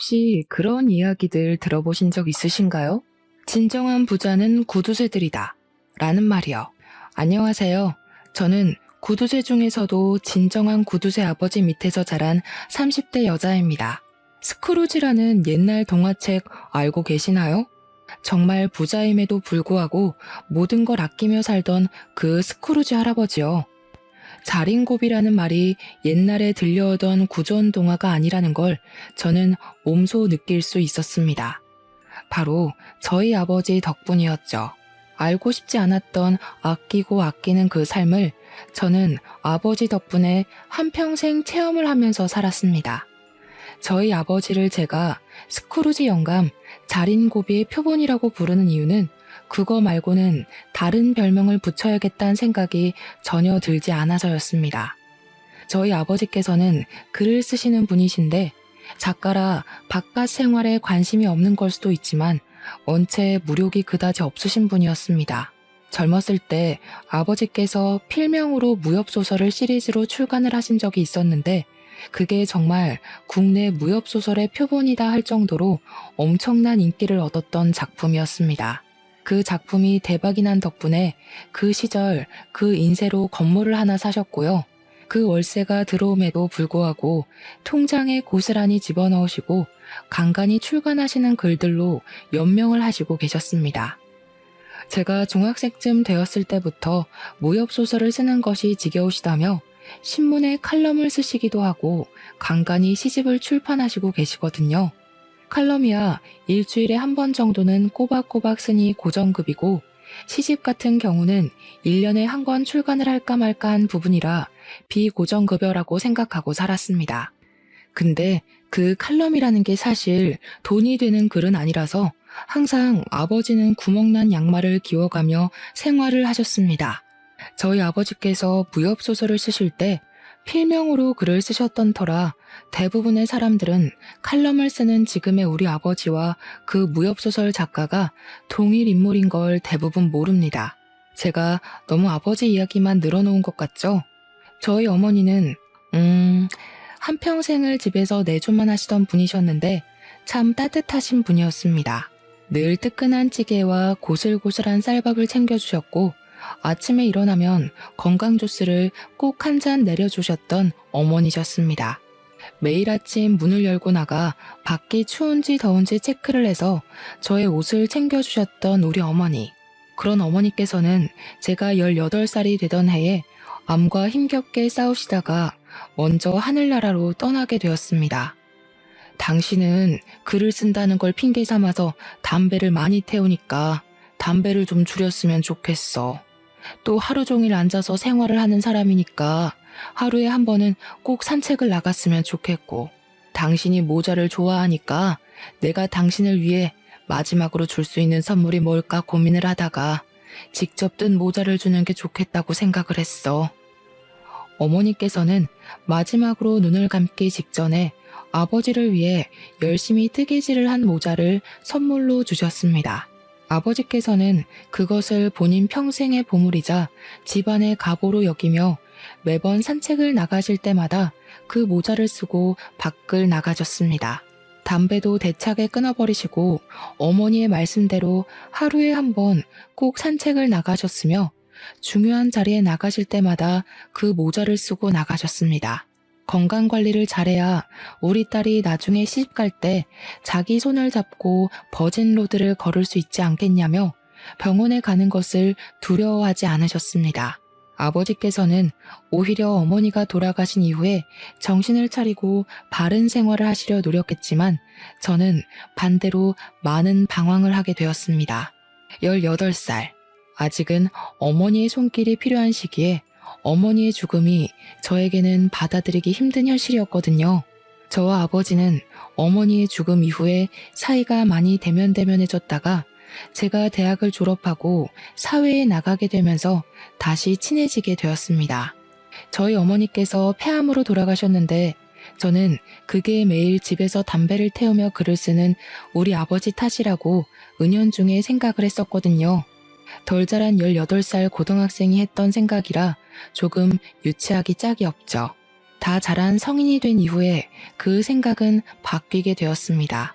혹시 그런 이야기들 들어보신 적 있으신가요? 진정한 부자는 구두쇠들이다. 라는 말이요. 안녕하세요. 저는 구두쇠 중에서도 진정한 구두쇠 아버지 밑에서 자란 30대 여자입니다. 스크루지라는 옛날 동화책 알고 계시나요? 정말 부자임에도 불구하고 모든 걸 아끼며 살던 그 스크루지 할아버지요. 자린고비라는 말이 옛날에 들려오던 구전 동화가 아니라는 걸 저는 몸소 느낄 수 있었습니다. 바로 저희 아버지 덕분이었죠. 알고 싶지 않았던 아끼고 아끼는 그 삶을 저는 아버지 덕분에 한평생 체험을 하면서 살았습니다. 저희 아버지를 제가 스크루지 영감, 자린고비의 표본이라고 부르는 이유는 그거 말고는 다른 별명을 붙여야겠다는 생각이 전혀 들지 않아서였습니다. 저희 아버지께서는 글을 쓰시는 분이신데 작가라 바깥 생활에 관심이 없는 걸 수도 있지만 원체 무력이 그다지 없으신 분이었습니다. 젊었을 때 아버지께서 필명으로 무협소설을 시리즈로 출간을 하신 적이 있었는데 그게 정말 국내 무협소설의 표본이다 할 정도로 엄청난 인기를 얻었던 작품이었습니다. 그 작품이 대박이 난 덕분에 그 시절 그 인세로 건물을 하나 사셨고요. 그 월세가 들어옴에도 불구하고 통장에 고스란히 집어넣으시고 간간히 출간하시는 글들로 연명을 하시고 계셨습니다. 제가 중학생쯤 되었을 때부터 무협소설을 쓰는 것이 지겨우시다며 신문에 칼럼을 쓰시기도 하고 간간히 시집을 출판하시고 계시거든요. 칼럼이야 일주일에 한 번 정도는 꼬박꼬박 쓰니 고정급이고 시집 같은 경우는 1년에 한 권 출간을 할까 말까 한 부분이라 비고정급여라고 생각하고 살았습니다. 근데 그 칼럼이라는 게 사실 돈이 되는 글은 아니라서 항상 아버지는 구멍난 양말을 기워가며 생활을 하셨습니다. 저희 아버지께서 무협소설을 쓰실 때 필명으로 글을 쓰셨던 터라 대부분의 사람들은 칼럼을 쓰는 지금의 우리 아버지와 그 무협소설 작가가 동일 인물인 걸 대부분 모릅니다. 제가 너무 아버지 이야기만 늘어놓은 것 같죠? 저희 어머니는 한평생을 집에서 내조만 하시던 분이셨는데 참 따뜻하신 분이었습니다. 늘 뜨끈한 찌개와 고슬고슬한 쌀밥을 챙겨주셨고 아침에 일어나면 건강 주스를 꼭 한 잔 내려주셨던 어머니셨습니다. 매일 아침 문을 열고 나가 밖이 추운지 더운지 체크를 해서 저의 옷을 챙겨주셨던 우리 어머니. 그런 어머니께서는 제가 18살이 되던 해에 암과 힘겹게 싸우시다가 먼저 하늘나라로 떠나게 되었습니다. 당신은 글을 쓴다는 걸 핑계 삼아서 담배를 많이 태우니까 담배를 좀 줄였으면 좋겠어. 또 하루 종일 앉아서 생활을 하는 사람이니까 하루에 한 번은 꼭 산책을 나갔으면 좋겠고, 당신이 모자를 좋아하니까 내가 당신을 위해 마지막으로 줄 수 있는 선물이 뭘까 고민을 하다가 직접 뜬 모자를 주는 게 좋겠다고 생각을 했어. 어머니께서는 마지막으로 눈을 감기 직전에 아버지를 위해 열심히 뜨개질을 한 모자를 선물로 주셨습니다. 아버지께서는 그것을 본인 평생의 보물이자 집안의 가보로 여기며 매번 산책을 나가실 때마다 그 모자를 쓰고 밖을 나가셨습니다. 담배도 대차게 끊어버리시고 어머니의 말씀대로 하루에 한 번 꼭 산책을 나가셨으며 중요한 자리에 나가실 때마다 그 모자를 쓰고 나가셨습니다. 건강관리를 잘해야 우리 딸이 나중에 시집갈 때 자기 손을 잡고 버진로드를 걸을 수 있지 않겠냐며 병원에 가는 것을 두려워하지 않으셨습니다. 아버지께서는 오히려 어머니가 돌아가신 이후에 정신을 차리고 바른 생활을 하시려 노력했지만 저는 반대로 많은 방황을 하게 되었습니다. 18살, 아직은 어머니의 손길이 필요한 시기에 어머니의 죽음이 저에게는 받아들이기 힘든 현실이었거든요. 저와 아버지는 어머니의 죽음 이후에 사이가 많이 대면대면해졌다가 제가 대학을 졸업하고 사회에 나가게 되면서 다시 친해지게 되었습니다. 저희 어머니께서 폐암으로 돌아가셨는데 저는 그게 매일 집에서 담배를 태우며 글을 쓰는 우리 아버지 탓이라고 은연중에 생각을 했었거든요. 덜 자란 18살 고등학생이 했던 생각이라 조금 유치하기 짝이 없죠. 다 자란 성인이 된 이후에 그 생각은 바뀌게 되었습니다.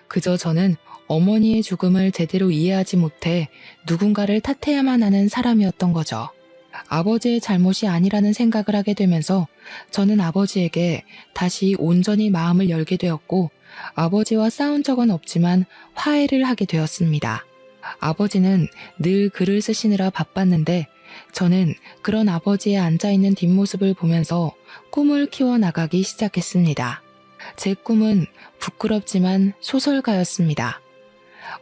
그저 저는 어머니의 죽음을 제대로 이해하지 못해 누군가를 탓해야만 하는 사람이었던 거죠. 아버지의 잘못이 아니라는 생각을 하게 되면서 저는 아버지에게 다시 온전히 마음을 열게 되었고, 아버지와 싸운 적은 없지만 화해를 하게 되었습니다. 아버지는 늘 글을 쓰시느라 바빴는데 저는 그런 아버지의 앉아있는 뒷모습을 보면서 꿈을 키워나가기 시작했습니다. 제 꿈은 부끄럽지만 소설가였습니다.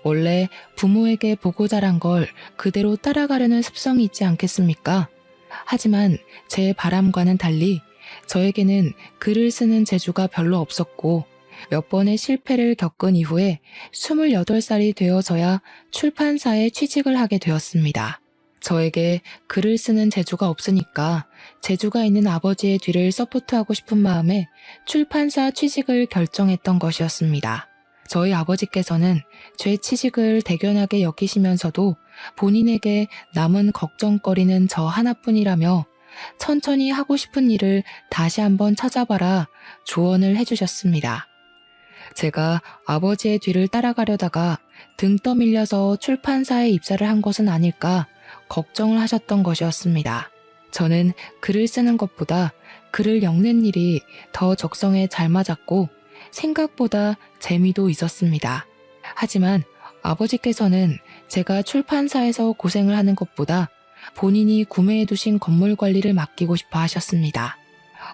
원래 부모에게 보고 자란 걸 그대로 따라가려는 습성이 있지 않겠습니까? 하지만 제 바람과는 달리 저에게는 글을 쓰는 재주가 별로 없었고, 몇 번의 실패를 겪은 이후에 28살이 되어서야 출판사에 취직을 하게 되었습니다. 저에게 글을 쓰는 재주가 없으니까 재주가 있는 아버지의 뒤를 서포트하고 싶은 마음에 출판사 취직을 결정했던 것이었습니다. 저희 아버지께서는 제 취직을 대견하게 여기시면서도 본인에게 남은 걱정거리는 저 하나뿐이라며 천천히 하고 싶은 일을 다시 한번 찾아봐라 조언을 해주셨습니다. 제가 아버지의 뒤를 따라가려다가 등 떠밀려서 출판사에 입사를 한 것은 아닐까 걱정을 하셨던 것이었습니다. 저는 글을 쓰는 것보다 글을 엮는 일이 더 적성에 잘 맞았고 생각보다 재미도 있었습니다. 하지만 아버지께서는 제가 출판사에서 고생을 하는 것보다 본인이 구매해두신 건물 관리를 맡기고 싶어 하셨습니다.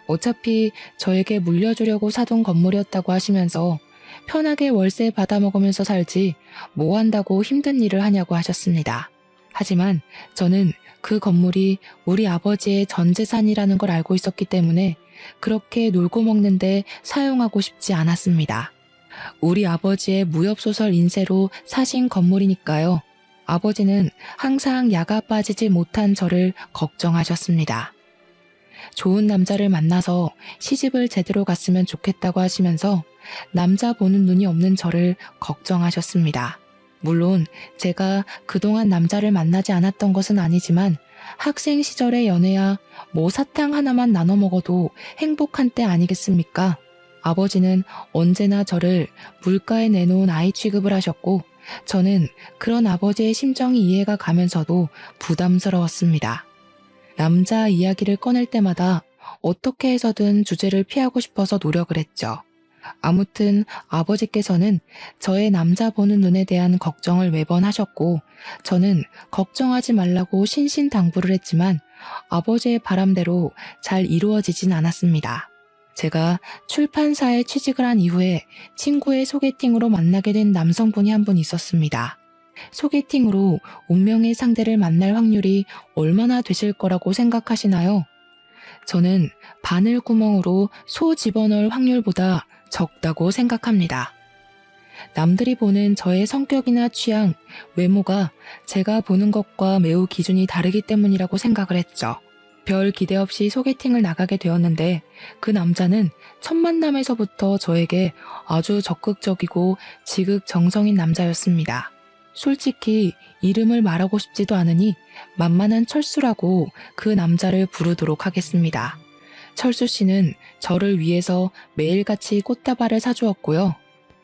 어차피 저에게 물려주려고 사둔 건물이었다고 하시면서 편하게 월세 받아먹으면서 살지 뭐 한다고 힘든 일을 하냐고 하셨습니다. 하지만 저는 그 건물이 우리 아버지의 전 재산이라는 걸 알고 있었기 때문에 그렇게 놀고 먹는데 사용하고 싶지 않았습니다. 우리 아버지의 무협소설 인쇄로 사신 건물이니까요. 아버지는 항상 야가 빠지지 못한 저를 걱정하셨습니다. 좋은 남자를 만나서 시집을 제대로 갔으면 좋겠다고 하시면서 남자 보는 눈이 없는 저를 걱정하셨습니다. 물론 제가 그동안 남자를 만나지 않았던 것은 아니지만 학생 시절의 연애야 뭐 사탕 하나만 나눠 먹어도 행복한 때 아니겠습니까? 아버지는 언제나 저를 물가에 내놓은 아이 취급을 하셨고 저는 그런 아버지의 심정이 이해가 가면서도 부담스러웠습니다. 남자 이야기를 꺼낼 때마다 어떻게 해서든 주제를 피하고 싶어서 노력을 했죠. 아무튼 아버지께서는 저의 남자 보는 눈에 대한 걱정을 매번 하셨고 저는 걱정하지 말라고 신신당부를 했지만 아버지의 바람대로 잘 이루어지진 않았습니다. 제가 출판사에 취직을 한 이후에 친구의 소개팅으로 만나게 된 남성분이 한 분 있었습니다. 소개팅으로 운명의 상대를 만날 확률이 얼마나 되실 거라고 생각하시나요? 저는 바늘구멍으로 소 집어넣을 확률보다 적다고 생각합니다. 남들이 보는 저의 성격이나 취향, 외모가 제가 보는 것과 매우 기준이 다르기 때문이라고 생각을 했죠. 별 기대 없이 소개팅을 나가게 되었는데 그 남자는 첫 만남에서부터 저에게 아주 적극적이고 지극정성인 남자였습니다. 솔직히 이름을 말하고 싶지도 않으니 만만한 철수라고 그 남자를 부르도록 하겠습니다. 철수 씨는 저를 위해서 매일같이 꽃다발을 사주었고요.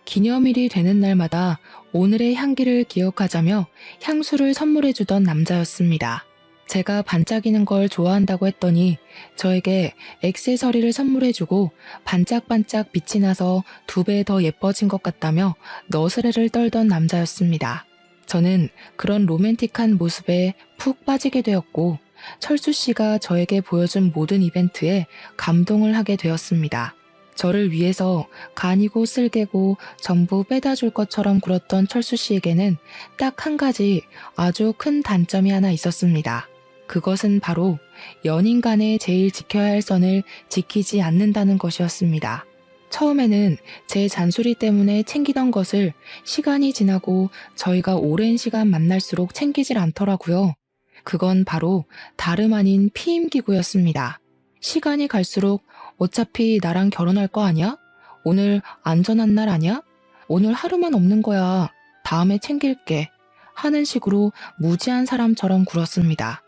기념일이 되는 날마다 오늘의 향기를 기억하자며 향수를 선물해주던 남자였습니다. 제가 반짝이는 걸 좋아한다고 했더니 저에게 액세서리를 선물해주고 반짝반짝 빛이 나서 2배 더 예뻐진 것 같다며 너스레를 떨던 남자였습니다. 저는 그런 로맨틱한 모습에 푹 빠지게 되었고 철수 씨가 저에게 보여준 모든 이벤트에 감동을 하게 되었습니다. 저를 위해서 간이고 쓸개고 전부 빼다 줄 것처럼 굴었던 철수 씨에게는 딱 한 가지 아주 큰 단점이 하나 있었습니다. 그것은 바로 연인 간에 제일 지켜야 할 선을 지키지 않는다는 것이었습니다. 처음에는 제 잔소리 때문에 챙기던 것을 시간이 지나고 저희가 오랜 시간 만날수록 챙기질 않더라고요. 그건 바로 다름 아닌 피임기구였습니다. 시간이 갈수록 어차피 나랑 결혼할 거 아니야? 오늘 안전한 날 아니야? 오늘 하루만 없는 거야. 다음에 챙길게. 하는 식으로 무지한 사람처럼 굴었습니다.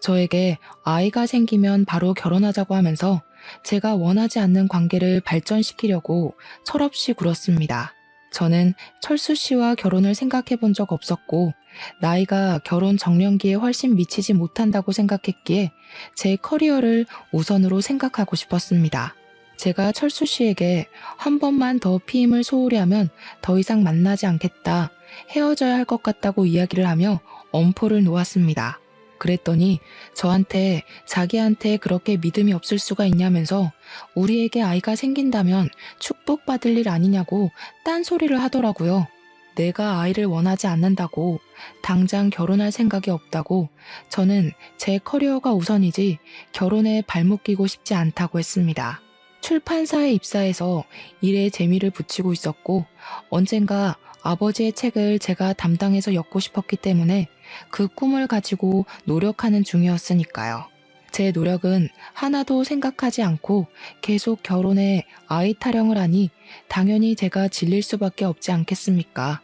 저에게 아이가 생기면 바로 결혼하자고 하면서 제가 원하지 않는 관계를 발전시키려고 철없이 굴었습니다. 저는 철수 씨와 결혼을 생각해 본 적 없었고, 나이가 결혼 정년기에 훨씬 미치지 못한다고 생각했기에 제 커리어를 우선으로 생각하고 싶었습니다. 제가 철수 씨에게 한 번만 더 피임을 소홀히 하면 더 이상 만나지 않겠다, 헤어져야 할 것 같다고 이야기를 하며 엄포를 놓았습니다. 그랬더니 저한테 자기한테 그렇게 믿음이 없을 수가 있냐면서 우리에게 아이가 생긴다면 축복받을 일 아니냐고 딴소리를 하더라고요. 내가 아이를 원하지 않는다고, 당장 결혼할 생각이 없다고, 저는 제 커리어가 우선이지 결혼에 발목 끼고 싶지 않다고 했습니다. 출판사에 입사해서 일에 재미를 붙이고 있었고, 언젠가 아버지의 책을 제가 담당해서 엮고 싶었기 때문에 그 꿈을 가지고 노력하는 중이었으니까요. 제 노력은 하나도 생각하지 않고 계속 결혼해 아이 타령을 하니 당연히 제가 질릴 수밖에 없지 않겠습니까?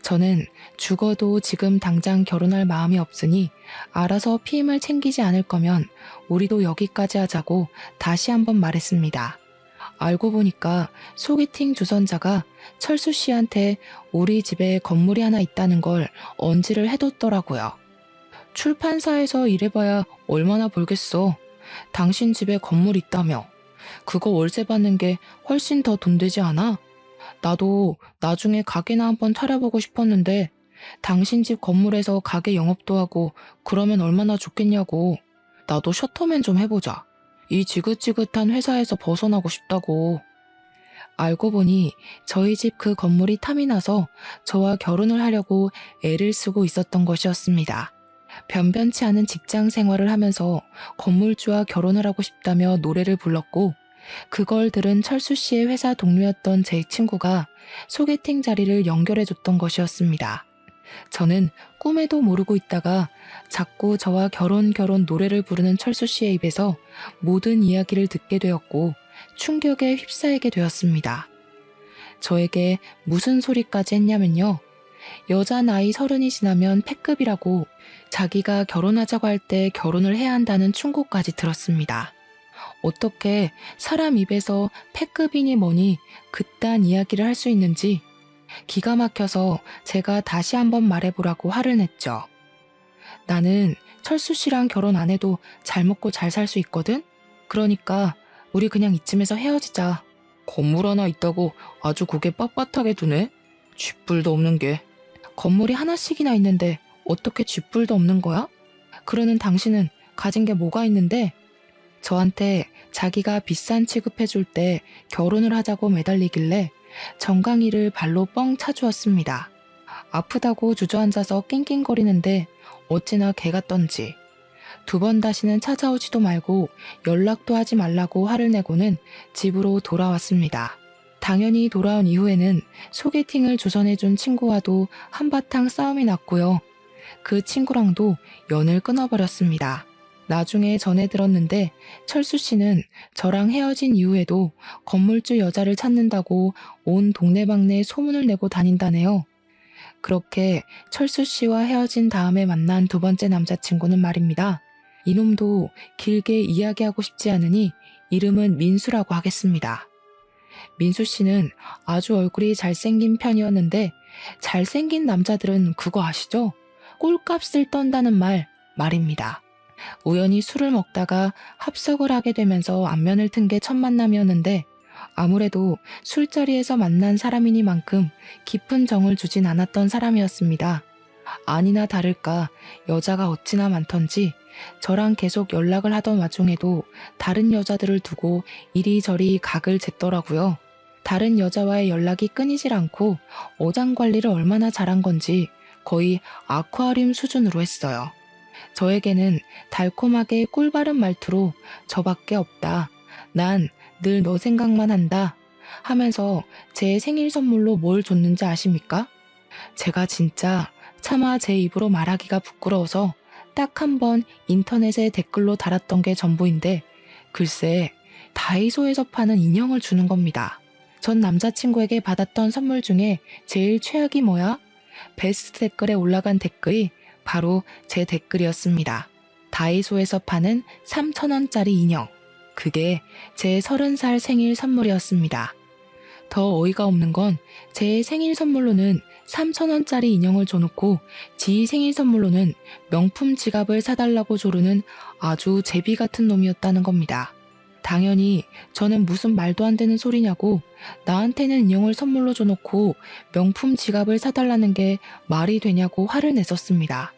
저는 죽어도 지금 당장 결혼할 마음이 없으니 알아서 피임을 챙기지 않을 거면 우리도 여기까지 하자고 다시 한번 말했습니다. 알고 보니까 소개팅 주선자가 철수 씨한테 우리 집에 건물이 하나 있다는 걸 언지를 해뒀더라고요. 출판사에서 일해봐야 얼마나 벌겠어. 당신 집에 건물 있다며. 그거 월세 받는 게 훨씬 더 돈 되지 않아? 나도 나중에 가게나 한번 차려보고 싶었는데 당신 집 건물에서 가게 영업도 하고 그러면 얼마나 좋겠냐고. 나도 셔터맨 좀 해보자. 이 지긋지긋한 회사에서 벗어나고 싶다고. 알고 보니 저희 집 그 건물이 탐이 나서 저와 결혼을 하려고 애를 쓰고 있었던 것이었습니다. 변변치 않은 직장 생활을 하면서 건물주와 결혼을 하고 싶다며 노래를 불렀고, 그걸 들은 철수 씨의 회사 동료였던 제 친구가 소개팅 자리를 연결해줬던 것이었습니다. 저는 꿈에도 모르고 있다가 자꾸 저와 결혼 노래를 부르는 철수 씨의 입에서 모든 이야기를 듣게 되었고 충격에 휩싸이게 되었습니다. 저에게 무슨 소리까지 했냐면요. 여자 나이 30이 지나면 패급이라고, 자기가 결혼하자고 할 때 결혼을 해야 한다는 충고까지 들었습니다. 어떻게 사람 입에서 패급이니 뭐니 그딴 이야기를 할 수 있는지 기가 막혀서 제가 다시 한번 말해보라고 화를 냈죠. 나는 철수 씨랑 결혼 안 해도 잘 먹고 잘 살 수 있거든? 그러니까 우리 그냥 이쯤에서 헤어지자. 건물 하나 있다고 아주 고개 빳빳하게 두네? 쥐뿔도 없는 게. 건물이 하나씩이나 있는데 어떻게 쥐뿔도 없는 거야? 그러는 당신은 가진 게 뭐가 있는데? 저한테 자기가 비싼 취급해줄 때 결혼을 하자고 매달리길래 정강이를 발로 뻥 차주었습니다. 아프다고 주저앉아서 낑낑거리는데 어찌나 개 같던지. 2번 다시는 찾아오지도 말고 연락도 하지 말라고 화를 내고는 집으로 돌아왔습니다. 당연히 돌아온 이후에는 소개팅을 조선해준 친구와도 한바탕 싸움이 났고요. 그 친구랑도 연을 끊어버렸습니다. 나중에 전해 들었는데 철수 씨는 저랑 헤어진 이후에도 건물주 여자를 찾는다고 온 동네방네 소문을 내고 다닌다네요. 그렇게 철수 씨와 헤어진 다음에 만난 2번째 남자친구는 말입니다. 이놈도 길게 이야기하고 싶지 않으니 이름은 민수라고 하겠습니다. 민수 씨는 아주 얼굴이 잘생긴 편이었는데, 잘생긴 남자들은 그거 아시죠? 꼴값을 떤다는 말입니다. 우연히 술을 먹다가 합석을 하게 되면서 안면을 튼 게 첫 만남이었는데, 아무래도 술자리에서 만난 사람이니만큼 깊은 정을 주진 않았던 사람이었습니다. 아니나 다를까 여자가 어찌나 많던지 저랑 계속 연락을 하던 와중에도 다른 여자들을 두고 이리저리 각을 쟀더라고요. 다른 여자와의 연락이 끊이질 않고 어장 관리를 얼마나 잘한 건지 거의 아쿠아리움 수준으로 했어요. 저에게는 달콤하게 꿀바른 말투로 저밖에 없다. 난 늘 너 생각만 한다. 하면서 제 생일 선물로 뭘 줬는지 아십니까? 제가 진짜 차마 제 입으로 말하기가 부끄러워서 딱 한 번 인터넷에 댓글로 달았던 게 전부인데, 글쎄 다이소에서 파는 인형을 주는 겁니다. 전 남자친구에게 받았던 선물 중에 제일 최악이 뭐야? 베스트 댓글에 올라간 댓글이 바로 제 댓글이었습니다. 다이소에서 파는 3,000원짜리 인형. 그게 제 30살 생일 선물이었습니다. 더 어이가 없는 건 제 생일 선물로는 3,000원짜리 인형을 줘놓고 지 생일 선물로는 명품 지갑을 사달라고 조르는 아주 제비 같은 놈이었다는 겁니다. 당연히 저는 무슨 말도 안 되는 소리냐고, 나한테는 인형을 선물로 줘놓고 명품 지갑을 사달라는 게 말이 되냐고 화를 냈었습니다.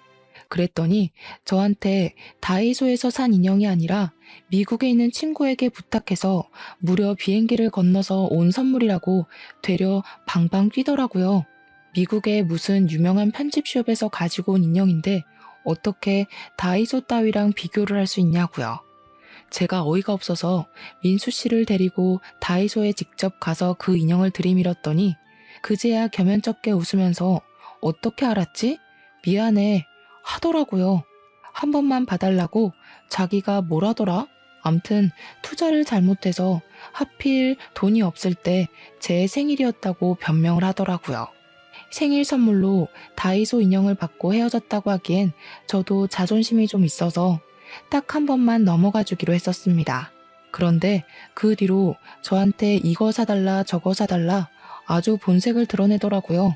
그랬더니 저한테 다이소에서 산 인형이 아니라 미국에 있는 친구에게 부탁해서 무려 비행기를 건너서 온 선물이라고 되려 방방 뛰더라고요. 미국의 무슨 유명한 편집숍에서 가지고 온 인형인데 어떻게 다이소 따위랑 비교를 할 수 있냐고요. 제가 어이가 없어서 민수 씨를 데리고 다이소에 직접 가서 그 인형을 들이밀었더니 그제야 겸연쩍게 웃으면서 어떻게 알았지? 미안해 하더라고요. 한 번만 봐달라고 자기가 뭐라더라? 암튼 투자를 잘못해서 하필 돈이 없을 때 제 생일이었다고 변명을 하더라고요. 생일 선물로 다이소 인형을 받고 헤어졌다고 하기엔 저도 자존심이 좀 있어서 딱 한 번만 넘어가 주기로 했었습니다. 그런데 그 뒤로 저한테 이거 사달라 저거 사달라 아주 본색을 드러내더라고요.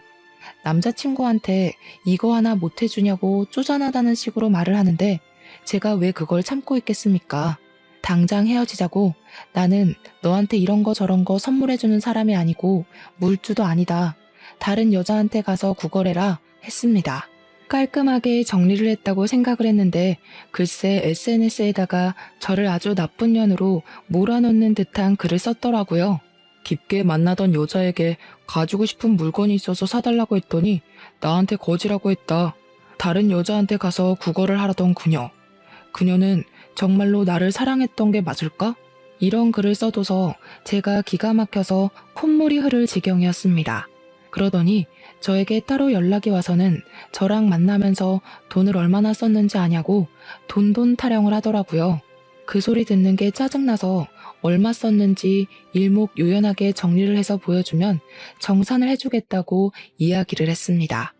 남자친구한테 이거 하나 못 해주냐고 쪼잔하다는 식으로 말을 하는데 제가 왜 그걸 참고 있겠습니까? 당장 헤어지자고, 나는 너한테 이런 거 저런 거 선물해주는 사람이 아니고 물주도 아니다. 다른 여자한테 가서 구걸해라 했습니다. 깔끔하게 정리를 했다고 생각을 했는데 글쎄 SNS에다가 저를 아주 나쁜 년으로 몰아넣는 듯한 글을 썼더라고요. 깊게 만나던 여자에게 가지고 싶은 물건이 있어서 사달라고 했더니 나한테 거지라고 했다. 다른 여자한테 가서 구걸을 하라던 그녀. 그녀는 정말로 나를 사랑했던 게 맞을까? 이런 글을 써둬서 제가 기가 막혀서 콧물이 흐를 지경이었습니다. 그러더니 저에게 따로 연락이 와서는 저랑 만나면서 돈을 얼마나 썼는지 아냐고 돈돈 타령을 하더라고요. 그 소리 듣는 게 짜증나서 얼마 썼는지 일목요연하게 정리를 해서 보여주면 정산을 해주겠다고 이야기를 했습니다.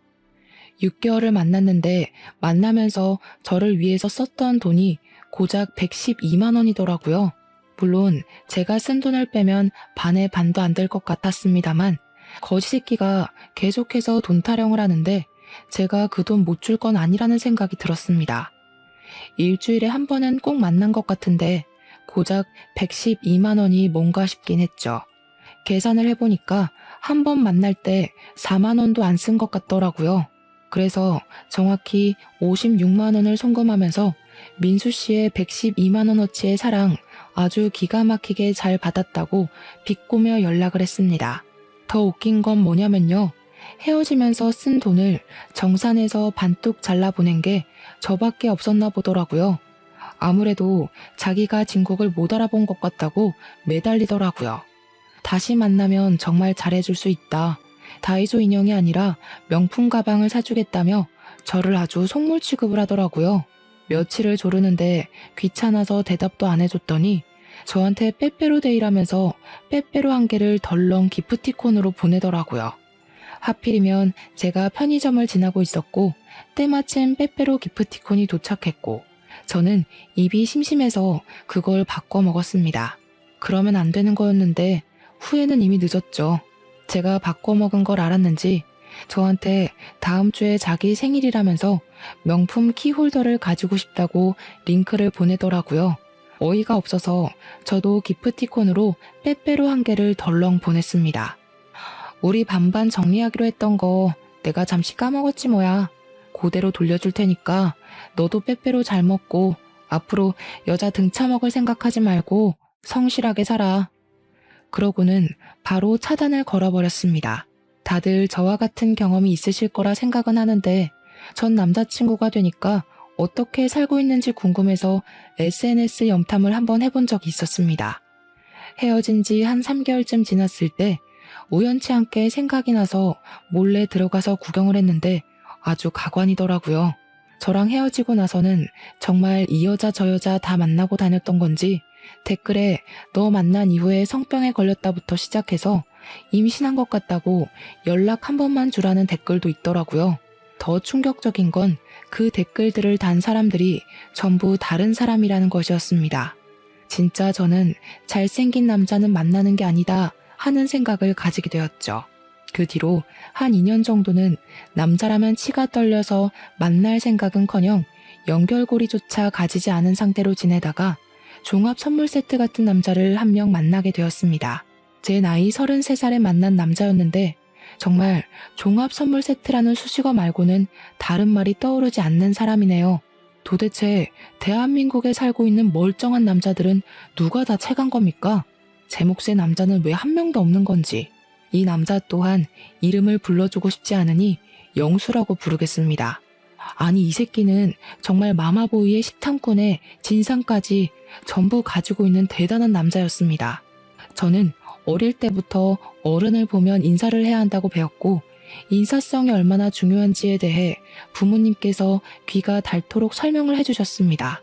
6개월을 만났는데 만나면서 저를 위해서 썼던 돈이 고작 112만 원이더라고요. 물론 제가 쓴 돈을 빼면 반의 반도 안 될 것 같았습니다만 거지 새끼가 계속해서 돈 타령을 하는데 제가 그 돈 못 줄 건 아니라는 생각이 들었습니다. 일주일에 한 번은 꼭 만난 것 같은데 고작 112만 원이 뭔가 싶긴 했죠. 계산을 해보니까 한 번 만날 때 4만 원도 안 쓴 것 같더라고요. 그래서 정확히 56만 원을 송금하면서 민수 씨의 112만 원어치의 사랑 아주 기가 막히게 잘 받았다고 비꼬며 연락을 했습니다. 더 웃긴 건 뭐냐면요. 헤어지면서 쓴 돈을 정산해서 반뚝 잘라보낸 게 저밖에 없었나 보더라고요. 아무래도 자기가 진국을 못 알아본 것 같다고 매달리더라고요. 다시 만나면 정말 잘해줄 수 있다. 다이소 인형이 아니라 명품 가방을 사주겠다며 저를 아주 속물 취급을 하더라고요. 며칠을 조르는데 귀찮아서 대답도 안 해줬더니 저한테 빼빼로데이라면서 빼빼로 한 개를 덜렁 기프티콘으로 보내더라고요. 하필이면 제가 편의점을 지나고 있었고 때마침 빼빼로 기프티콘이 도착했고 저는 입이 심심해서 그걸 바꿔 먹었습니다. 그러면 안 되는 거였는데 후에는 이미 늦었죠. 제가 바꿔 먹은 걸 알았는지 저한테 다음 주에 자기 생일이라면서 명품 키홀더를 가지고 싶다고 링크를 보내더라고요. 어이가 없어서 저도 기프티콘으로 빼빼로 한 개를 덜렁 보냈습니다. 우리 반반 정리하기로 했던 거 내가 잠시 까먹었지 뭐야. 그대로 돌려줄 테니까 너도 빼빼로 잘 먹고 앞으로 여자 등차 먹을 생각하지 말고 성실하게 살아. 그러고는 바로 차단을 걸어버렸습니다. 다들 저와 같은 경험이 있으실 거라 생각은 하는데 전 남자친구가 되니까 어떻게 살고 있는지 궁금해서 SNS 염탐을 한번 해본 적이 있었습니다. 헤어진 지 한 3개월쯤 지났을 때 우연치 않게 생각이 나서 몰래 들어가서 구경을 했는데 아주 가관이더라고요. 저랑 헤어지고 나서는 정말 이 여자 저 여자 다 만나고 다녔던 건지 댓글에 너 만난 이후에 성병에 걸렸다부터 시작해서 임신한 것 같다고 연락 한 번만 주라는 댓글도 있더라고요. 더 충격적인 건 그 댓글들을 단 사람들이 전부 다른 사람이라는 것이었습니다. 진짜 저는 잘생긴 남자는 만나는 게 아니다 하는 생각을 가지게 되었죠. 그 뒤로 한 2년 정도는 남자라면 치가 떨려서 만날 생각은커녕 연결고리조차 가지지 않은 상태로 지내다가 종합 선물 세트 같은 남자를 한 명 만나게 되었습니다. 제 나이 33살에 만난 남자였는데 정말 종합 선물 세트라는 수식어 말고는 다른 말이 떠오르지 않는 사람이네요. 도대체 대한민국에 살고 있는 멀쩡한 남자들은 누가 다 채간 겁니까? 제 몫의 남자는 왜 한 명도 없는 건지. 이 남자 또한 이름을 불러주고 싶지 않으니 영수라고 부르겠습니다. 아니 이 새끼는 정말 마마보이의 식탐꾼의 진상까지 전부 가지고 있는 대단한 남자였습니다. 저는 어릴 때부터 어른을 보면 인사를 해야 한다고 배웠고 인사성이 얼마나 중요한지에 대해 부모님께서 귀가 닳도록 설명을 해주셨습니다.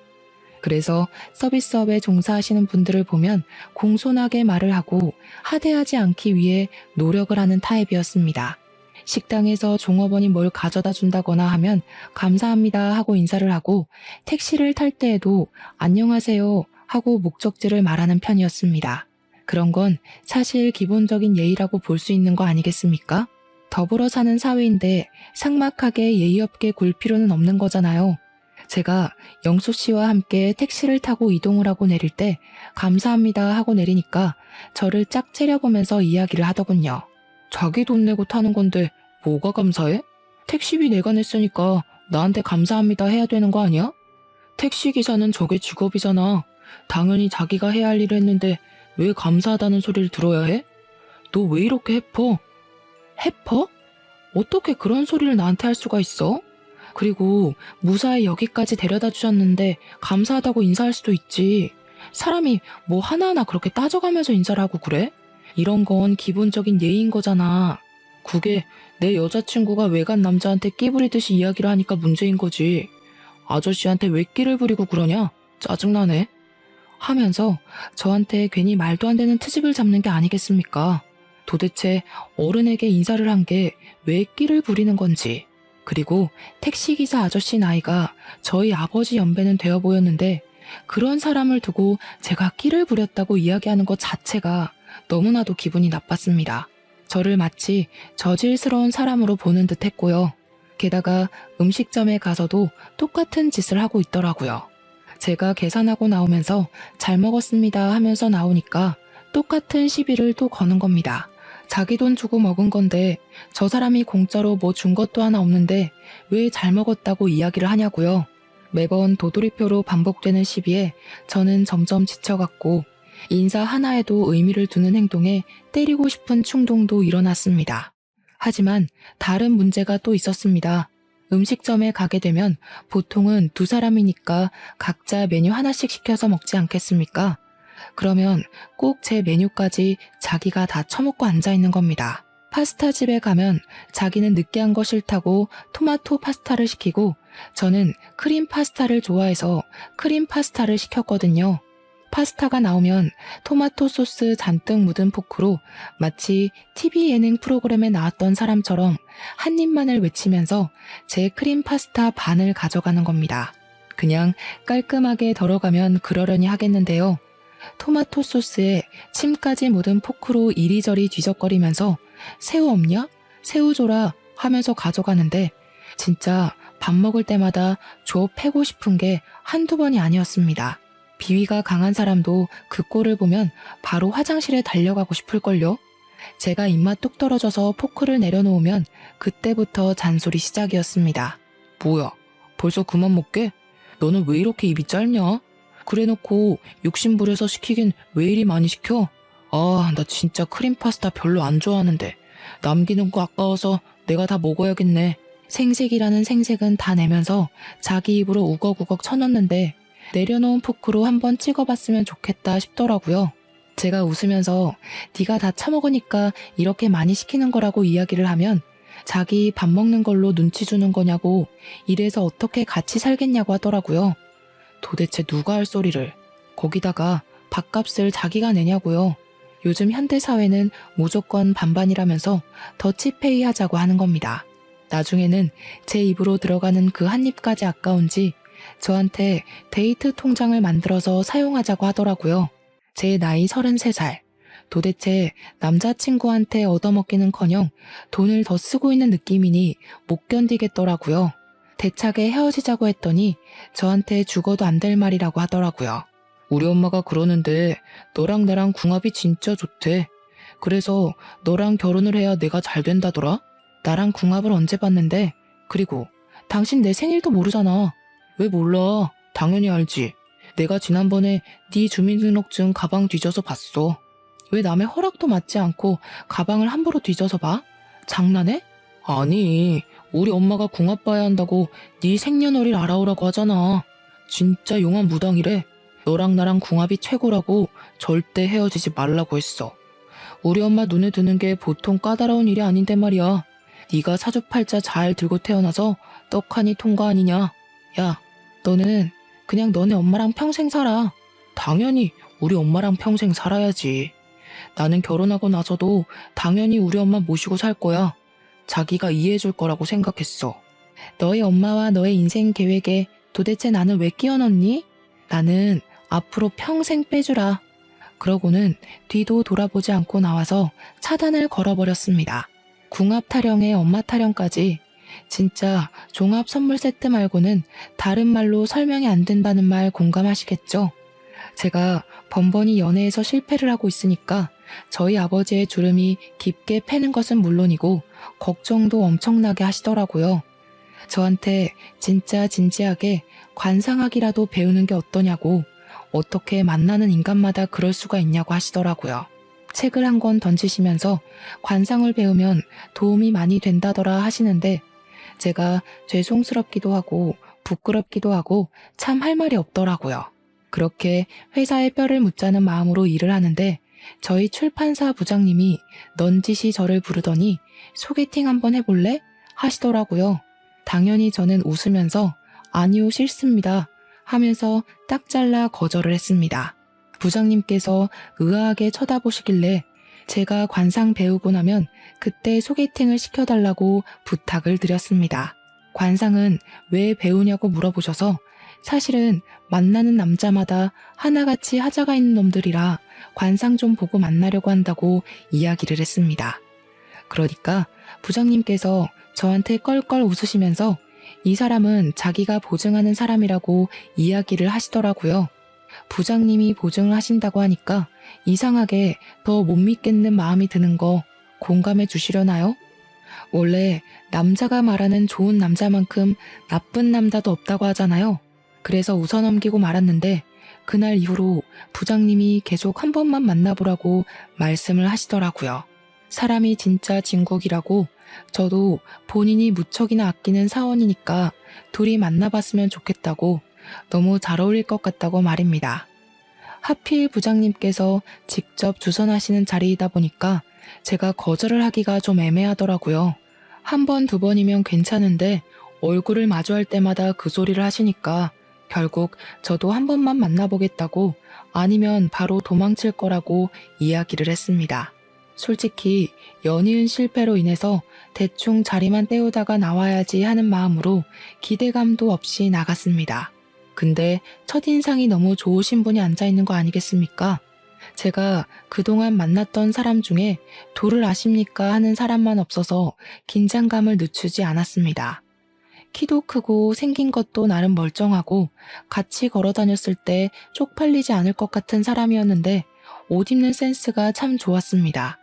그래서 서비스업에 종사하시는 분들을 보면 공손하게 말을 하고 하대하지 않기 위해 노력을 하는 타입이었습니다. 식당에서 종업원이 뭘 가져다 준다거나 하면 감사합니다 하고 인사를 하고 택시를 탈 때에도 안녕하세요 하고 목적지를 말하는 편이었습니다. 그런 건 사실 기본적인 예의라고 볼 수 있는 거 아니겠습니까? 더불어 사는 사회인데 삭막하게 예의 없게 굴 필요는 없는 거잖아요. 제가 영수 씨와 함께 택시를 타고 이동을 하고 내릴 때 감사합니다 하고 내리니까 저를 짝 째려보면서 이야기를 하더군요. 자기 돈 내고 타는 건데 뭐가 감사해? 택시비 내가 냈으니까 나한테 감사합니다 해야 되는 거 아니야? 택시기사는 저게 직업이잖아. 당연히 자기가 해야 할 일을 했는데 왜 감사하다는 소리를 들어야 해? 너 왜 이렇게 해퍼? 해퍼? 어떻게 그런 소리를 나한테 할 수가 있어? 그리고 무사히 여기까지 데려다 주셨는데 감사하다고 인사할 수도 있지. 사람이 뭐 하나하나 그렇게 따져가면서 인사를 하고 그래? 이런 건 기본적인 예의인 거잖아. 그게 내 여자친구가 외간 남자한테 끼 부리듯이 이야기를 하니까 문제인 거지. 아저씨한테 왜 끼를 부리고 그러냐? 짜증나네. 하면서 저한테 괜히 말도 안 되는 트집을 잡는 게 아니겠습니까? 도대체 어른에게 인사를 한 게 왜 끼를 부리는 건지. 그리고 택시기사 아저씨 나이가 저희 아버지 연배는 되어 보였는데 그런 사람을 두고 제가 끼를 부렸다고 이야기하는 것 자체가 너무나도 기분이 나빴습니다. 저를 마치 저질스러운 사람으로 보는 듯 했고요. 게다가 음식점에 가서도 똑같은 짓을 하고 있더라고요. 제가 계산하고 나오면서 잘 먹었습니다 하면서 나오니까 똑같은 시비를 또 거는 겁니다. 자기 돈 주고 먹은 건데 저 사람이 공짜로 뭐 준 것도 하나 없는데 왜 잘 먹었다고 이야기를 하냐고요. 매번 도돌이표로 반복되는 시비에 저는 점점 지쳐갔고 인사 하나에도 의미를 두는 행동에 때리고 싶은 충동도 일어났습니다. 하지만 다른 문제가 또 있었습니다. 음식점에 가게 되면 보통은 두 사람이니까 각자 메뉴 하나씩 시켜서 먹지 않겠습니까? 그러면 꼭 제 메뉴까지 자기가 다 처먹고 앉아있는 겁니다. 파스타 집에 가면 자기는 느끼한 거 싫다고 토마토 파스타를 시키고 저는 크림 파스타를 좋아해서 크림 파스타를 시켰거든요. 파스타가 나오면 토마토 소스 잔뜩 묻은 포크로 마치 TV 예능 프로그램에 나왔던 사람처럼 한 입만을 외치면서 제 크림 파스타 반을 가져가는 겁니다. 그냥 깔끔하게 덜어가면 그러려니 하겠는데요. 토마토 소스에 침까지 묻은 포크로 이리저리 뒤적거리면서 새우 없냐? 새우 줘라 하면서 가져가는데 진짜 밥 먹을 때마다 줘 패고 싶은 게 한두 번이 아니었습니다. 비위가 강한 사람도 그 꼴을 보면 바로 화장실에 달려가고 싶을걸요? 제가 입맛 뚝 떨어져서 포크를 내려놓으면 그때부터 잔소리 시작이었습니다. 뭐야, 벌써 그만 먹게? 너는 왜 이렇게 입이 짧냐? 그래놓고 욕심 부려서 시키긴 왜 이리 많이 시켜? 아, 나 진짜 크림 파스타 별로 안 좋아하는데 남기는 거 아까워서 내가 다 먹어야겠네. 생색이라는 생색은 다 내면서 자기 입으로 우걱우걱 쳐넣는데 내려놓은 포크로 한번 찍어봤으면 좋겠다 싶더라고요. 제가 웃으면서 네가 다 처먹으니까 이렇게 많이 시키는 거라고 이야기를 하면 자기 밥 먹는 걸로 눈치 주는 거냐고 이래서 어떻게 같이 살겠냐고 하더라고요. 도대체 누가 할 소리를. 거기다가 밥값을 자기가 내냐고요. 요즘 현대사회는 무조건 반반이라면서 더치페이 하자고 하는 겁니다. 나중에는 제 입으로 들어가는 그 한 입까지 아까운지 저한테 데이트 통장을 만들어서 사용하자고 하더라고요. 제 나이 33살. 도대체 남자친구한테 얻어먹기는커녕 돈을 더 쓰고 있는 느낌이니 못 견디겠더라고요. 대차게 헤어지자고 했더니 저한테 죽어도 안 될 말이라고 하더라고요. 우리 엄마가 그러는데 너랑 나랑 궁합이 진짜 좋대. 그래서 너랑 결혼을 해야 내가 잘 된다더라? 나랑 궁합을 언제 봤는데? 그리고 당신 내 생일도 모르잖아. 왜 몰라? 당연히 알지. 내가 지난번에 네 주민등록증 가방 뒤져서 봤어. 왜 남의 허락도 받지 않고 가방을 함부로 뒤져서 봐? 장난해? 아니, 우리 엄마가 궁합 봐야 한다고 네 생년월일 알아오라고 하잖아. 진짜 용한 무당이래. 너랑 나랑 궁합이 최고라고 절대 헤어지지 말라고 했어. 우리 엄마 눈에 드는 게 보통 까다로운 일이 아닌데 말이야. 네가 사주팔자 잘 들고 태어나서 떡하니 통과 아니냐. 야, 너는 그냥 너네 엄마랑 평생 살아. 당연히 우리 엄마랑 평생 살아야지. 나는 결혼하고 나서도 당연히 우리 엄마 모시고 살 거야. 자기가 이해해줄 거라고 생각했어. 너희 엄마와 너의 인생 계획에 도대체 나는 왜 끼워 넣니? 나는 앞으로 평생 빼주라. 그러고는 뒤도 돌아보지 않고 나와서 차단을 걸어버렸습니다. 궁합 타령에 엄마 타령까지. 진짜 종합 선물 세트 말고는 다른 말로 설명이 안 된다는 말 공감하시겠죠? 제가 번번이 연애에서 실패를 하고 있으니까 저희 아버지의 주름이 깊게 패는 것은 물론이고 걱정도 엄청나게 하시더라고요. 저한테 진짜 진지하게 관상학이라도 배우는 게 어떠냐고, 어떻게 만나는 인간마다 그럴 수가 있냐고 하시더라고요. 책을 한 권 던지시면서 관상을 배우면 도움이 많이 된다더라 하시는데 제가 죄송스럽기도 하고 부끄럽기도 하고 참 할 말이 없더라고요. 그렇게 회사에 뼈를 묻자는 마음으로 일을 하는데 저희 출판사 부장님이 넌지시 저를 부르더니 소개팅 한번 해볼래? 하시더라고요. 당연히 저는 웃으면서 아니요 싫습니다 하면서 딱 잘라 거절을 했습니다. 부장님께서 의아하게 쳐다보시길래 제가 관상 배우고 나면 그때 소개팅을 시켜달라고 부탁을 드렸습니다. 관상은 왜 배우냐고 물어보셔서 사실은 만나는 남자마다 하나같이 하자가 있는 놈들이라 관상 좀 보고 만나려고 한다고 이야기를 했습니다. 그러니까 부장님께서 저한테 껄껄 웃으시면서 이 사람은 자기가 보증하는 사람이라고 이야기를 하시더라고요. 부장님이 보증을 하신다고 하니까 이상하게 더 못 믿겠는 마음이 드는 거 공감해 주시려나요? 원래 남자가 말하는 좋은 남자만큼 나쁜 남자도 없다고 하잖아요. 그래서 웃어넘기고 말았는데 그날 이후로 부장님이 계속 한 번만 만나보라고 말씀을 하시더라고요. 사람이 진짜 진국이라고, 저도 본인이 무척이나 아끼는 사원이니까 둘이 만나봤으면 좋겠다고, 너무 잘 어울릴 것 같다고 말입니다. 하필 부장님께서 직접 주선하시는 자리이다 보니까 제가 거절을 하기가 좀 애매하더라고요. 한 번, 두 번이면 괜찮은데 얼굴을 마주할 때마다 그 소리를 하시니까 결국 저도 한 번만 만나보겠다고, 아니면 바로 도망칠 거라고 이야기를 했습니다. 솔직히 연이은 실패로 인해서 대충 자리만 때우다가 나와야지 하는 마음으로 기대감도 없이 나갔습니다. 근데 첫인상이 너무 좋으신 분이 앉아있는 거 아니겠습니까? 제가 그동안 만났던 사람 중에 도를 아십니까 하는 사람만 없어서 긴장감을 늦추지 않았습니다. 키도 크고 생긴 것도 나름 멀쩡하고 같이 걸어 다녔을 때 쪽팔리지 않을 것 같은 사람이었는데 옷 입는 센스가 참 좋았습니다.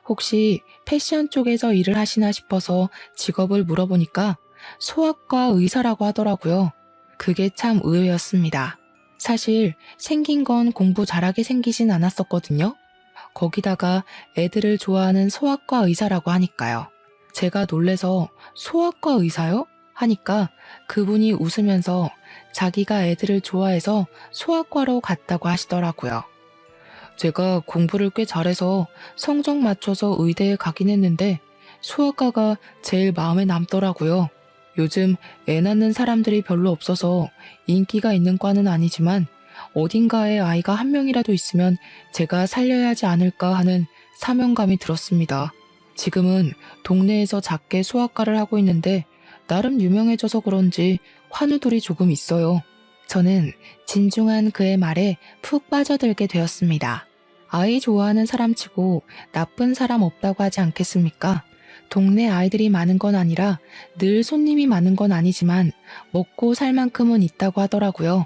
혹시 패션 쪽에서 일을 하시나 싶어서 직업을 물어보니까 소아과 의사라고 하더라고요. 그게 참 의외였습니다. 사실 생긴 건 공부 잘하게 생기진 않았었거든요. 거기다가 애들을 좋아하는 소아과 의사라고 하니까요. 제가 놀래서 소아과 의사요? 하니까 그분이 웃으면서 자기가 애들을 좋아해서 소아과로 갔다고 하시더라고요. 제가 공부를 꽤 잘해서 성적 맞춰서 의대에 가긴 했는데 소아과가 제일 마음에 남더라고요. 요즘 애 낳는 사람들이 별로 없어서 인기가 있는 과는 아니지만 어딘가에 아이가 한 명이라도 있으면 제가 살려야 하지 않을까 하는 사명감이 들었습니다. 지금은 동네에서 작게 소아과를 하고 있는데 나름 유명해져서 그런지 환우들이 조금 있어요. 저는 진중한 그의 말에 푹 빠져들게 되었습니다. 아이 좋아하는 사람치고 나쁜 사람 없다고 하지 않겠습니까? 동네 아이들이 많은 건 아니라 늘 손님이 많은 건 아니지만 먹고 살 만큼은 있다고 하더라고요.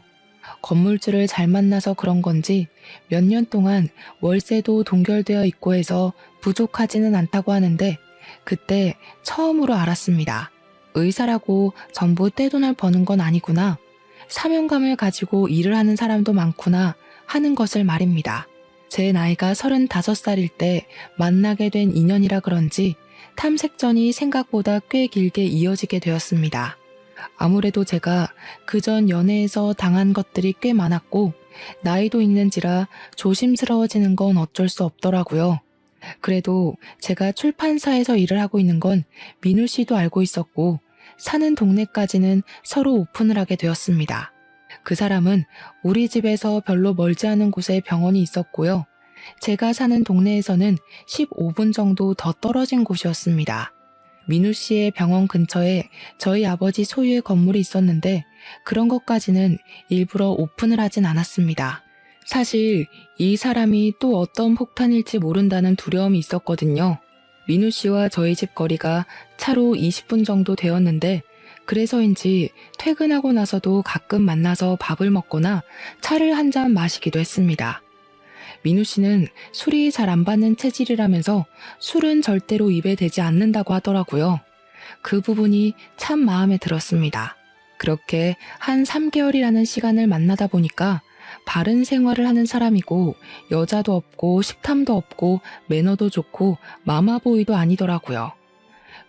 건물주를 잘 만나서 그런 건지 몇 년 동안 월세도 동결되어 있고 해서 부족하지는 않다고 하는데 그때 처음으로 알았습니다. 의사라고 전부 떼돈을 버는 건 아니구나. 사명감을 가지고 일을 하는 사람도 많구나 하는 것을 말입니다. 제 나이가 35살일 때 만나게 된 인연이라 그런지 탐색전이 생각보다 꽤 길게 이어지게 되었습니다. 아무래도 제가 그전 연애에서 당한 것들이 꽤 많았고 나이도 있는지라 조심스러워지는 건 어쩔 수 없더라고요. 그래도 제가 출판사에서 일을 하고 있는 건 민우 씨도 알고 있었고 사는 동네까지는 서로 오픈을 하게 되었습니다. 그 사람은 우리 집에서 별로 멀지 않은 곳에 병원이 있었고요. 제가 사는 동네에서는 15분 정도 더 떨어진 곳이었습니다. 민우 씨의 병원 근처에 저희 아버지 소유의 건물이 있었는데 그런 것까지는 일부러 오픈을 하진 않았습니다. 사실 이 사람이 또 어떤 폭탄일지 모른다는 두려움이 있었거든요. 민우 씨와 저희 집 거리가 차로 20분 정도 되었는데 그래서인지 퇴근하고 나서도 가끔 만나서 밥을 먹거나 차를 한 잔 마시기도 했습니다. 민우 씨는 술이 잘 안 받는 체질이라면서 술은 절대로 입에 대지 않는다고 하더라고요. 그 부분이 참 마음에 들었습니다. 그렇게 한 3개월이라는 시간을 만나다 보니까 바른 생활을 하는 사람이고 여자도 없고 식탐도 없고 매너도 좋고 마마보이도 아니더라고요.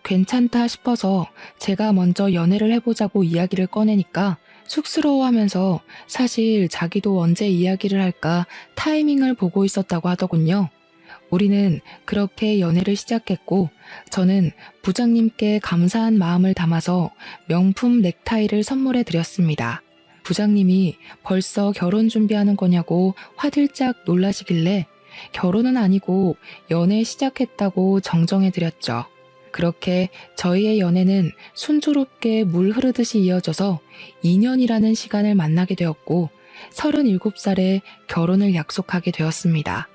괜찮다 싶어서 제가 먼저 연애를 해보자고 이야기를 꺼내니까 쑥스러워하면서 사실 자기도 언제 이야기를 할까 타이밍을 보고 있었다고 하더군요. 우리는 그렇게 연애를 시작했고 저는 부장님께 감사한 마음을 담아서 명품 넥타이를 선물해 드렸습니다. 부장님이 벌써 결혼 준비하는 거냐고 화들짝 놀라시길래 결혼은 아니고 연애 시작했다고 정정해 드렸죠. 그렇게 저희의 연애는 순조롭게 물 흐르듯이 이어져서 2년이라는 시간을 만나게 되었고 37살에 결혼을 약속하게 되었습니다.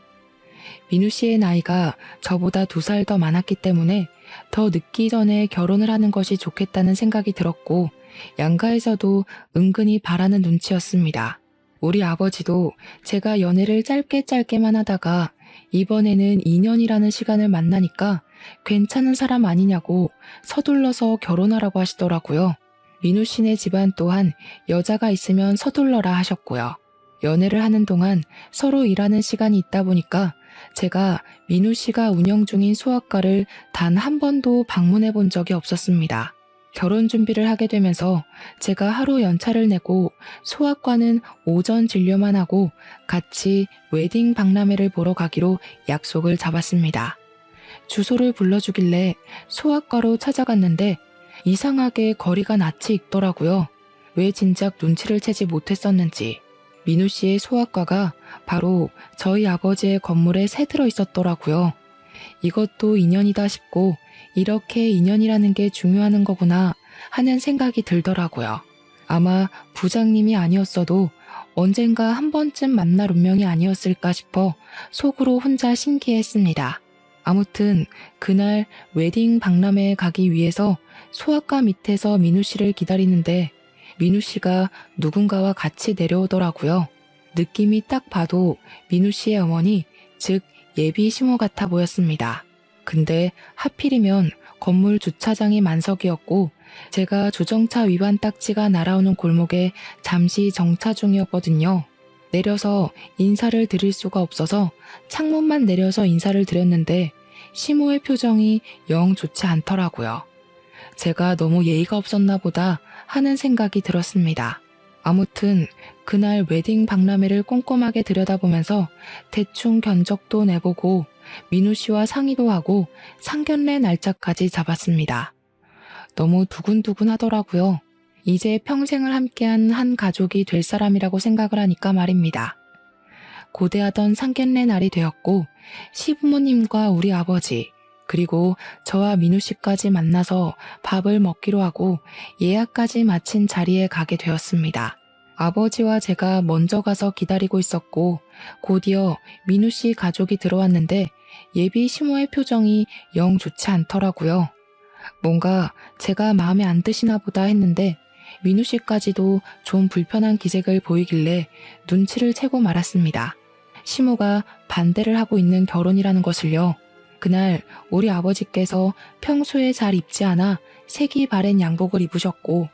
민우 씨의 나이가 저보다 2살 더 많았기 때문에 더 늦기 전에 결혼을 하는 것이 좋겠다는 생각이 들었고 양가에서도 은근히 바라는 눈치였습니다. 우리 아버지도 제가 연애를 짧게만 하다가 이번에는 2년이라는 시간을 만나니까 괜찮은 사람 아니냐고 서둘러서 결혼하라고 하시더라고요. 민우 씨네 집안 또한 여자가 있으면 서둘러라 하셨고요. 연애를 하는 동안 서로 일하는 시간이 있다 보니까 제가 민우 씨가 운영 중인 소아과를 단 한 번도 방문해 본 적이 없었습니다. 결혼 준비를 하게 되면서 제가 하루 연차를 내고 소아과는 오전 진료만 하고 같이 웨딩 박람회를 보러 가기로 약속을 잡았습니다. 주소를 불러주길래 소아과로 찾아갔는데 이상하게 거리가 낯이 익더라고요. 왜 진작 눈치를 채지 못했었는지. 민우 씨의 소아과가 바로 저희 아버지의 건물에 새 들어 있었더라고요. 이것도 인연이다 싶고 이렇게 인연이라는 게 중요한 거구나 하는 생각이 들더라고요. 아마 부장님이 아니었어도 언젠가 한 번쯤 만날 운명이 아니었을까 싶어 속으로 혼자 신기했습니다. 아무튼 그날 웨딩 박람회에 가기 위해서 소아과 밑에서 민우 씨를 기다리는데 민우 씨가 누군가와 같이 내려오더라고요. 느낌이 딱 봐도 민우 씨의 어머니, 즉 예비 시모 같아 보였습니다. 근데 하필이면 건물 주차장이 만석이었고 제가 주정차 위반 딱지가 날아오는 골목에 잠시 정차 중이었거든요. 내려서 인사를 드릴 수가 없어서 창문만 내려서 인사를 드렸는데 시모의 표정이 영 좋지 않더라고요. 제가 너무 예의가 없었나 보다 하는 생각이 들었습니다. 아무튼 그날 웨딩 박람회를 꼼꼼하게 들여다보면서 대충 견적도 내보고 민우 씨와 상의도 하고 상견례 날짜까지 잡았습니다. 너무 두근두근 하더라고요. 이제 평생을 함께한 한 가족이 될 사람이라고 생각을 하니까 말입니다. 고대하던 상견례 날이 되었고 시부모님과 우리 아버지 그리고 저와 민우 씨까지 만나서 밥을 먹기로 하고 예약까지 마친 자리에 가게 되었습니다. 아버지와 제가 먼저 가서 기다리고 있었고 곧이어 민우 씨 가족이 들어왔는데 예비 시모의 표정이 영 좋지 않더라고요. 뭔가 제가 마음에 안 드시나 보다 했는데 민우 씨까지도 좀 불편한 기색을 보이길래 눈치를 채고 말았습니다. 시모가 반대를 하고 있는 결혼이라는 것을요. 그날 우리 아버지께서 평소에 잘 입지 않아 색이 바랜 양복을 입으셨고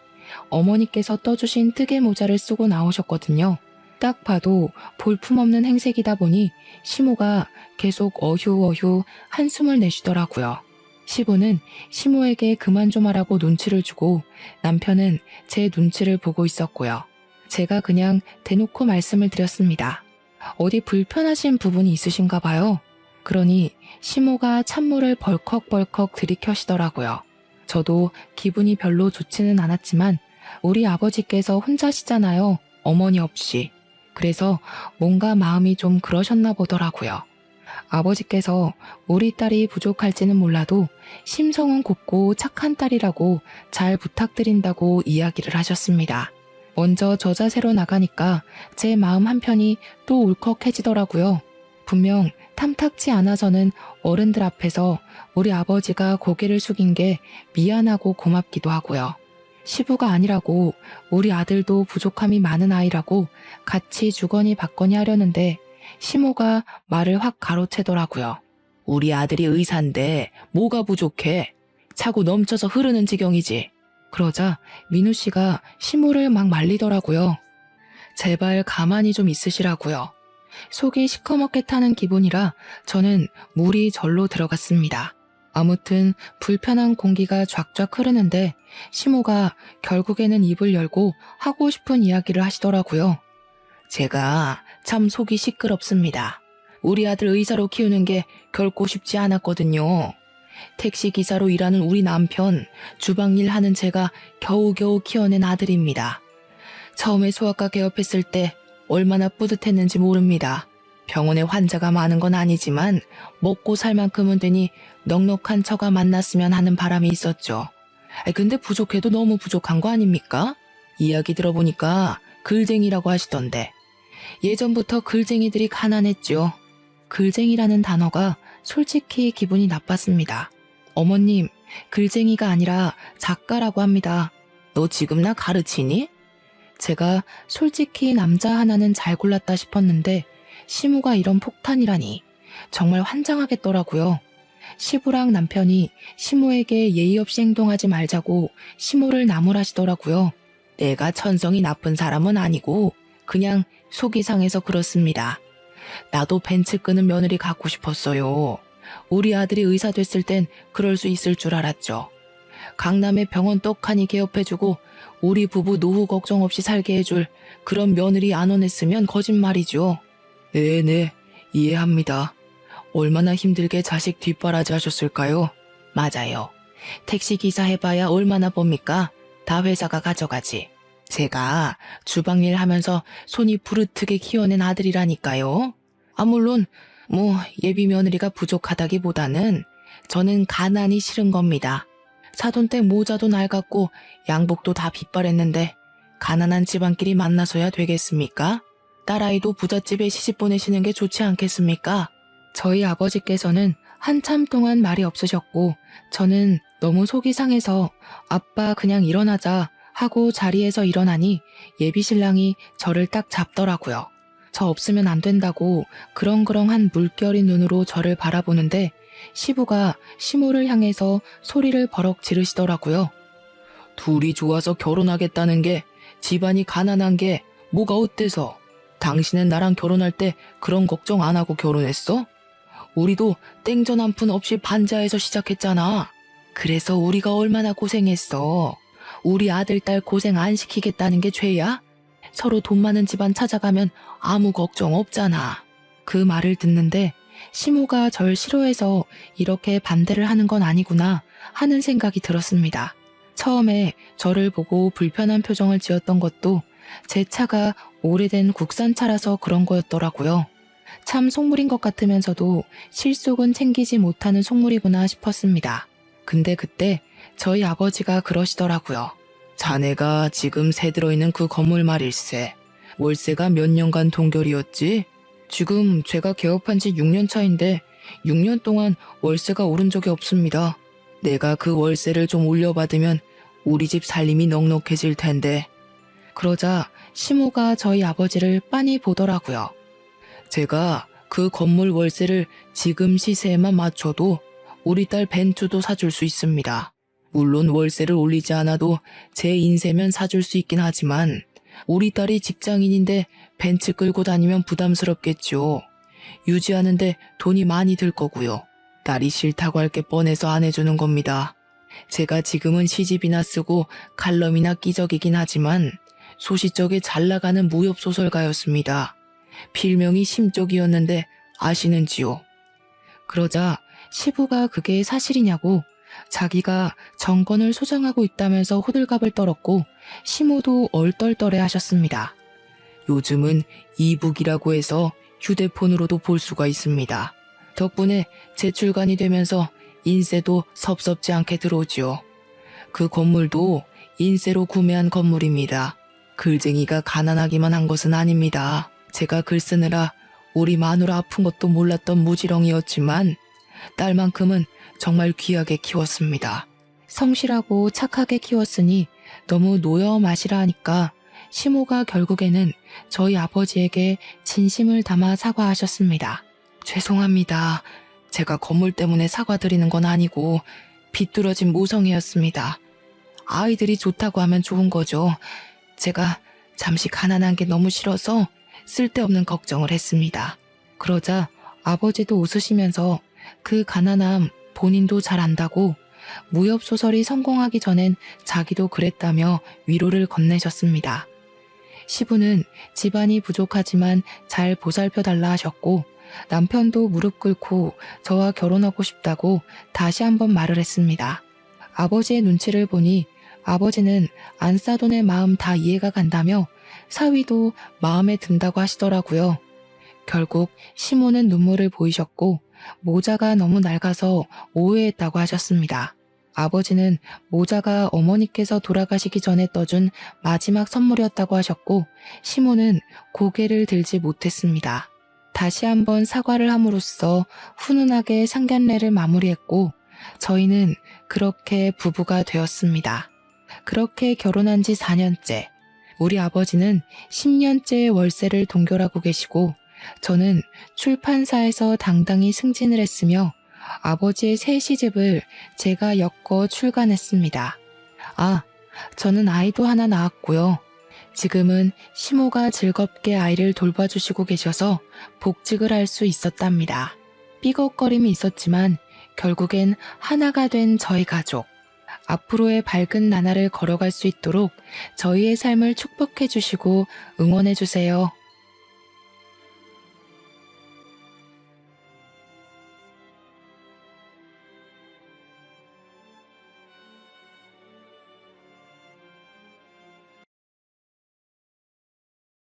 어머니께서 떠주신 뜨개 모자를 쓰고 나오셨거든요. 딱 봐도 볼품없는 행색이다 보니 시모가 계속 어휴어휴 한숨을 내쉬더라고요. 시부는 시모에게 그만 좀 하라고 눈치를 주고 남편은 제 눈치를 보고 있었고요. 제가 그냥 대놓고 말씀을 드렸습니다. 어디 불편하신 부분이 있으신가 봐요. 그러니 시모가 찬물을 벌컥벌컥 들이켜시더라고요. 저도 기분이 별로 좋지는 않았지만 우리 아버지께서 혼자시잖아요. 어머니 없이. 그래서 뭔가 마음이 좀 그러셨나 보더라고요. 아버지께서 우리 딸이 부족할지는 몰라도 심성은 곱고 착한 딸이라고 잘 부탁드린다고 이야기를 하셨습니다. 먼저 저 자세로 나가니까 제 마음 한편이 또 울컥해지더라고요. 분명 탐탁치 않아서는 어른들 앞에서 우리 아버지가 고개를 숙인 게 미안하고 고맙기도 하고요. 시부가 아니라고 우리 아들도 부족함이 많은 아이라고 같이 주거니 받거니 하려는데 시모가 말을 확 가로채더라고요. 우리 아들이 의사인데 뭐가 부족해? 차고 넘쳐서 흐르는 지경이지. 그러자 민우 씨가 시모를 막 말리더라고요. 제발 가만히 좀 있으시라고요. 속이 시커멓게 타는 기분이라 저는 물이 절로 들어갔습니다. 아무튼 불편한 공기가 쫙쫙 흐르는데 시모가 결국에는 입을 열고 하고 싶은 이야기를 하시더라고요. 제가 참 속이 시끄럽습니다. 우리 아들 의사로 키우는 게 결코 쉽지 않았거든요. 택시기사로 일하는 우리 남편, 주방일 하는 제가 겨우겨우 키워낸 아들입니다. 처음에 소아과 개업했을 때 얼마나 뿌듯했는지 모릅니다. 병원에 환자가 많은 건 아니지만 먹고 살 만큼은 되니 넉넉한 처가 만났으면 하는 바람이 있었죠. 근데 부족해도 너무 부족한 거 아닙니까? 이야기 들어보니까 글쟁이라고 하시던데. 예전부터 글쟁이들이 가난했죠. 글쟁이라는 단어가 솔직히 기분이 나빴습니다. 어머님, 글쟁이가 아니라 작가라고 합니다. 너 지금 나 가르치니? 제가 솔직히 남자 하나는 잘 골랐다 싶었는데 시무가 이런 폭탄이라니 정말 환장하겠더라고요. 시부랑 남편이 시모에게 예의 없이 행동하지 말자고 시모를 나무라시더라고요. 내가 천성이 나쁜 사람은 아니고 그냥 속이 상해서 그렇습니다. 나도 벤츠 끄는 며느리 갖고 싶었어요. 우리 아들이 의사 됐을 땐 그럴 수 있을 줄 알았죠. 강남에 병원 떡하니 개업해주고 우리 부부 노후 걱정 없이 살게 해줄 그런 며느리 안 원했으면 거짓말이죠. 네네, 이해합니다. 얼마나 힘들게 자식 뒷바라지 하셨을까요? 맞아요. 택시기사 해봐야 얼마나 봅니까? 다 회사가 가져가지. 제가 주방일 하면서 손이 부르트게 키워낸 아들이라니까요. 물론 예비 며느리가 부족하다기보다는 저는 가난이 싫은 겁니다. 사돈 때 모자도 낡았고 양복도 다 빗발했는데 가난한 집안끼리 만나서야 되겠습니까? 딸아이도 부잣집에 시집 보내시는 게 좋지 않겠습니까? 저희 아버지께서는 한참 동안 말이 없으셨고 저는 너무 속이 상해서 아빠 그냥 일어나자 하고 자리에서 일어나니 예비 신랑이 저를 딱 잡더라고요. 저 없으면 안 된다고 그렁그렁한 물결인 눈으로 저를 바라보는데 시부가 시모를 향해서 소리를 버럭 지르시더라고요. 둘이 좋아서 결혼하겠다는 게 집안이 가난한 게 뭐가 어때서? 당신은 나랑 결혼할 때 그런 걱정 안 하고 결혼했어? 우리도 땡전 한 푼 없이 반자해서 시작했잖아. 그래서 우리가 얼마나 고생했어. 우리 아들 딸 고생 안 시키겠다는 게 죄야? 서로 돈 많은 집안 찾아가면 아무 걱정 없잖아. 그 말을 듣는데 시모가 절 싫어해서 이렇게 반대를 하는 건 아니구나 하는 생각이 들었습니다. 처음에 저를 보고 불편한 표정을 지었던 것도 제 차가 오래된 국산차라서 그런 거였더라고요. 참 속물인 것 같으면서도 실속은 챙기지 못하는 속물이구나 싶었습니다. 근데 그때 저희 아버지가 그러시더라고요. 자네가 지금 새 들어있는 그 건물 말일세. 월세가 몇 년간 동결이었지? 지금 제가 개업한 지 6년 차인데 6년 동안 월세가 오른 적이 없습니다. 내가 그 월세를 좀 올려받으면 우리 집 살림이 넉넉해질 텐데. 그러자 시모가 저희 아버지를 빤히 보더라고요. 제가 그 건물 월세를 지금 시세에만 맞춰도 우리 딸 벤츠도 사줄 수 있습니다. 물론 월세를 올리지 않아도 제 인세면 사줄 수 있긴 하지만 우리 딸이 직장인인데 벤츠 끌고 다니면 부담스럽겠죠. 유지하는데 돈이 많이 들 거고요. 딸이 싫다고 할 게 뻔해서 안 해주는 겁니다. 제가 지금은 시집이나 쓰고 칼럼이나 끼적이긴 하지만 소시적에 잘 나가는 무협소설가였습니다. 필명이 심적이었는데 아시는지요? 그러자 시부가 그게 사실이냐고 자기가 정권을 소장하고 있다면서 호들갑을 떨었고 시모도 얼떨떨해 하셨습니다. 요즘은 이북이라고 해서 휴대폰으로도 볼 수가 있습니다. 덕분에 재출간이 되면서 인세도 섭섭지 않게 들어오지요. 그 건물도 인세로 구매한 건물입니다. 글쟁이가 가난하기만 한 것은 아닙니다. 제가 글 쓰느라 우리 마누라 아픈 것도 몰랐던 무지렁이었지만 딸만큼은 정말 귀하게 키웠습니다. 성실하고 착하게 키웠으니 너무 노여 마시라 하니까 시모가 결국에는 저희 아버지에게 진심을 담아 사과하셨습니다. 죄송합니다. 제가 건물 때문에 사과드리는 건 아니고 비뚤어진 모성애였습니다. 아이들이 좋다고 하면 좋은 거죠. 제가 잠시 가난한 게 너무 싫어서 쓸데없는 걱정을 했습니다. 그러자 아버지도 웃으시면서 그 가난함 본인도 잘 안다고 무협소설이 성공하기 전엔 자기도 그랬다며 위로를 건네셨습니다. 시부는 집안이 부족하지만 잘 보살펴달라 하셨고 남편도 무릎 꿇고 저와 결혼하고 싶다고 다시 한번 말을 했습니다. 아버지의 눈치를 보니 아버지는 안싸돈의 마음 다 이해가 간다며 사위도 마음에 든다고 하시더라고요. 결국 시모는 눈물을 보이셨고 모자가 너무 낡아서 오해했다고 하셨습니다. 아버지는 모자가 어머니께서 돌아가시기 전에 떠준 마지막 선물이었다고 하셨고 시모는 고개를 들지 못했습니다. 다시 한번 사과를 함으로써 훈훈하게 상견례를 마무리했고 저희는 그렇게 부부가 되었습니다. 그렇게 결혼한 지 4년째, 우리 아버지는 10년째 월세를 동결하고 계시고 저는 출판사에서 당당히 승진을 했으며 아버지의 새 시집을 제가 엮어 출간했습니다. 아, 저는 아이도 하나 낳았고요. 지금은 시모가 즐겁게 아이를 돌봐주시고 계셔서 복직을 할 수 있었답니다. 삐걱거림이 있었지만 결국엔 하나가 된 저희 가족. 앞으로의 밝은 나날을 걸어갈 수 있도록 저희의 삶을 축복해 주시고 응원해 주세요.